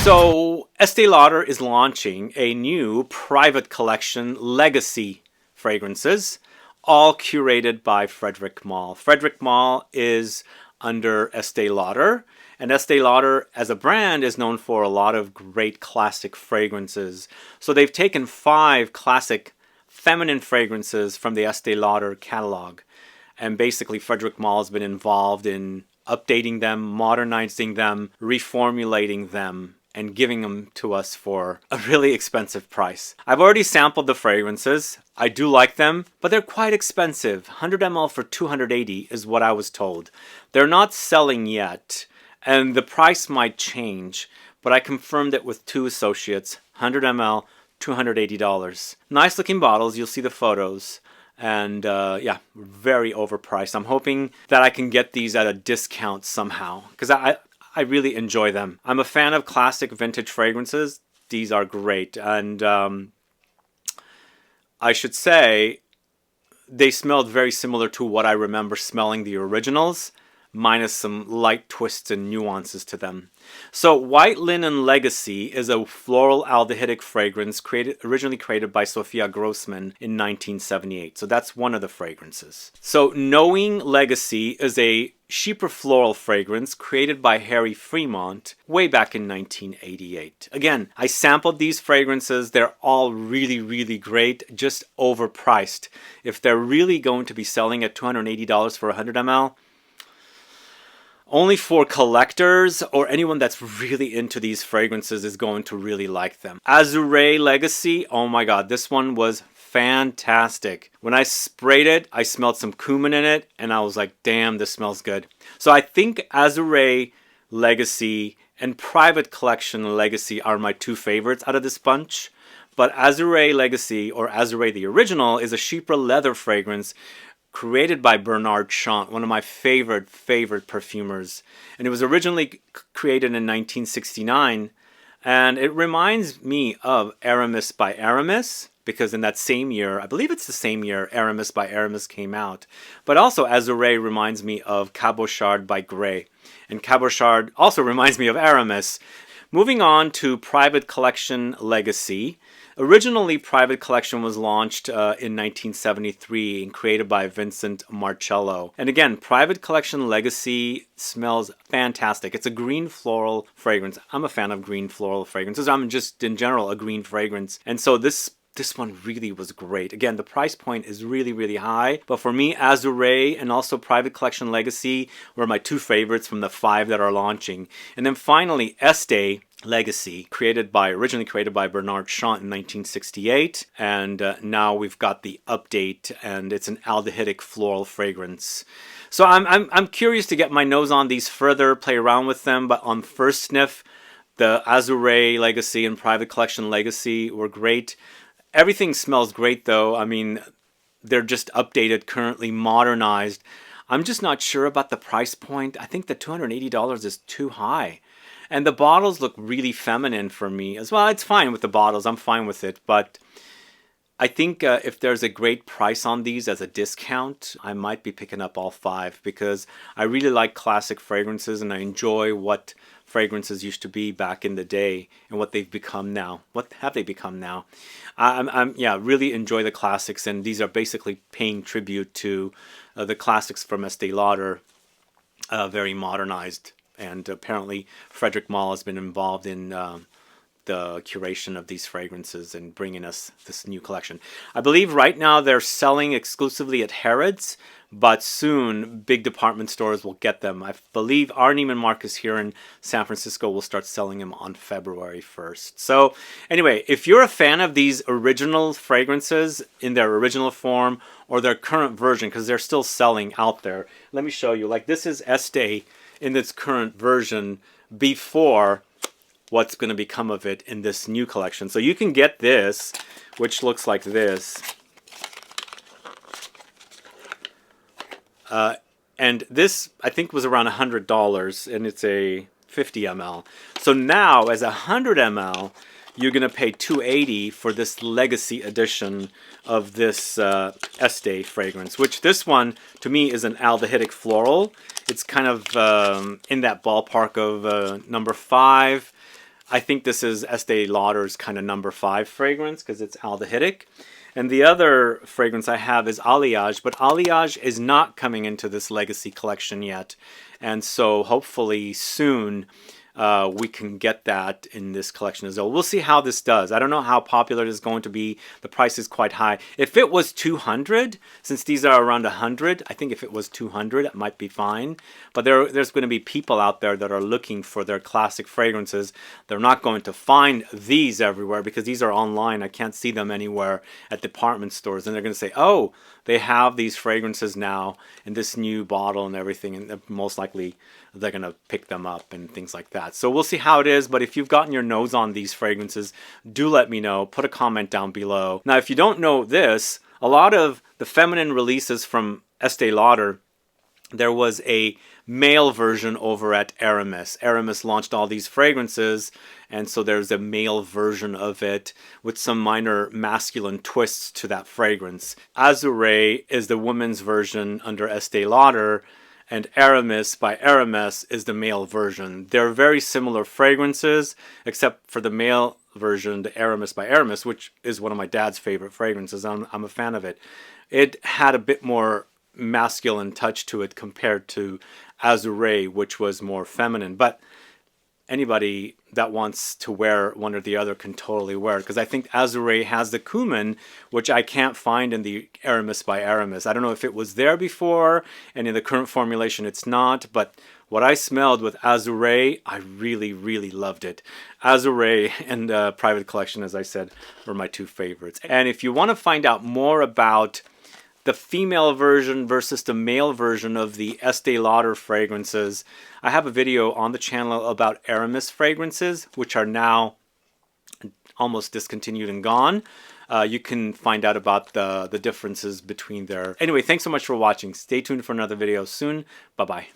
So Estee Lauder is launching a new private collection legacy fragrances, all curated by Frederic Malle. Frederic Malle is under Estee Lauder, and Estee Lauder as a brand is known for a lot of great classic fragrances. So they've taken 5 classic feminine fragrances from the Estee Lauder catalog, and basically Frederic Malle has been involved in updating them, modernizing them, reformulating them, and giving them to us for a really expensive price. I've already sampled the fragrances. I do like them, but they're quite expensive. 100 ml for $280 is what I was told. They're not selling yet, and the price might change, but I confirmed it with 2 associates. 100 ml, $280. Nice looking bottles, you'll see the photos. And yeah, very overpriced. I'm hoping that I can get these at a discount somehow, because I really enjoy them. I'm a fan of classic vintage fragrances. These are great. And I should say, they smelled very similar to what I remember smelling the originals, minus some light twists and nuances to them. So White Linen Legacy is a floral aldehydic fragrance originally created by Sophia Grojsman in 1978. So that's one of the fragrances. So Knowing Legacy is a cheaper floral fragrance created by Harry Fremont way back in 1988. Again, I sampled these fragrances. They're all really, really great, just overpriced. If they're really going to be selling at $280 for 100 ml, only for collectors or anyone that's really into these fragrances is going to really like them. Azuree Legacy, oh my god, this one was fantastic. When I sprayed it, I smelled some cumin in it, and I was like, damn, this smells good. So I think Azuree Legacy and Private Collection Legacy are my 2 favorites out of this bunch. But Azuree Legacy, or Azuree the original, is a chypre leather fragrance created by Bernard Chant, one of my favorite perfumers. And it was originally created in 1969, and it reminds me of Aramis by Aramis, because in that same year, I believe it's the same year, Aramis by Aramis came out. But also Azuree reminds me of Cabochard by Grey, and Cabochard also reminds me of Aramis. Moving on to Private Collection Legacy. Originally, Private Collection was launched in 1973 and created by Vincent Marcello. And again, Private Collection Legacy smells fantastic. It's a green floral fragrance. I'm a fan of green floral fragrances. I'm just, in general, a green fragrance. And so this one really was great. Again, the price point is really, really high. But for me, Azuree and also Private Collection Legacy were my 2 favorites from the 5 that are launching. And then finally, Estee Legacy, originally created by Bernard Chant in 1968, and now we've got the update, and it's an aldehydic floral fragrance. So I'm curious to get my nose on these further, play around with them, but on first sniff, the Azuree Legacy and Private Collection Legacy were great. Everything smells great though. I mean, they're just updated, currently modernized. I'm just not sure about the price point. I think the $280 is too high. And the bottles look really feminine for me as well. It's fine with the bottles. I'm fine with it. But I think if there's a great price on these as a discount, I might be picking up all 5, because I really like classic fragrances and I enjoy what fragrances used to be back in the day and what they've become now. What have they become now? Yeah, really enjoy the classics, and these are basically paying tribute to the classics from Estee Lauder, very modernized. And apparently Frederic Malle has been involved in the curation of these fragrances and bringing us this new collection. I believe right now they're selling exclusively at Harrods, but soon big department stores will get them. I believe our Neiman Marcus here in San Francisco will start selling them on February 1st. So anyway, if you're a fan of these original fragrances in their original form or their current version, because they're still selling out there, let me show you. Like, this is Estee in its current version before what's going to become of it in this new collection. So you can get this, which looks like this. And this, I think, was around $100, and it's a 50 ml. So now, as a 100 ml, you're going to pay $280 for this Legacy edition of this Estee fragrance, which this one, to me, is an aldehydic floral. It's kind of in that ballpark of number 5. I think this is Estee Lauder's kind of number 5 fragrance because it's aldehydic. And the other fragrance I have is Alliage, but Alliage is not coming into this Legacy collection yet. And so hopefully soon we can get that in this collection as well. We'll see how this does. I don't know how popular it is going to be. The price is quite high. If it was 200, since these are around 100, I think if it was 200, it might be fine. But there's going to be people out there that are looking for their classic fragrances. They're not going to find these everywhere because these are online. I can't see them anywhere at department stores. And they're going to say, oh, they have these fragrances now in this new bottle and everything. And most likely they're going to pick them up and things like that. So we'll see how it is. But if you've gotten your nose on these fragrances, do let me know. Put a comment down below. Now, if you don't know this, a lot of the feminine releases from Estee Lauder, there was a male version over at Aramis. Aramis launched all these fragrances, and so there's a male version of it with some minor masculine twists to that fragrance. Azuree is the women's version under Estee Lauder, and Aramis by Aramis is the male version. They're very similar fragrances, except for the male version, the Aramis by Aramis, which is one of my dad's favorite fragrances. I'm a fan of it. It had a bit more masculine touch to it compared to Azuree, which was more feminine. But anybody that wants to wear one or the other can totally wear it, because I think Azuree has the cumin, which I can't find in the Aramis by Aramis. I don't know if it was there before, and in the current formulation it's not, but what I smelled with Azuree, I really, really loved it. Azuree and Private Collection, as I said, were my 2 favorites. And if you want to find out more about the female version versus the male version of the Estee Lauder fragrances, I have a video on the channel about Aramis fragrances, which are now almost discontinued and gone. You can find out about the differences between their... Anyway, thanks so much for watching. Stay tuned for another video soon. Bye-bye.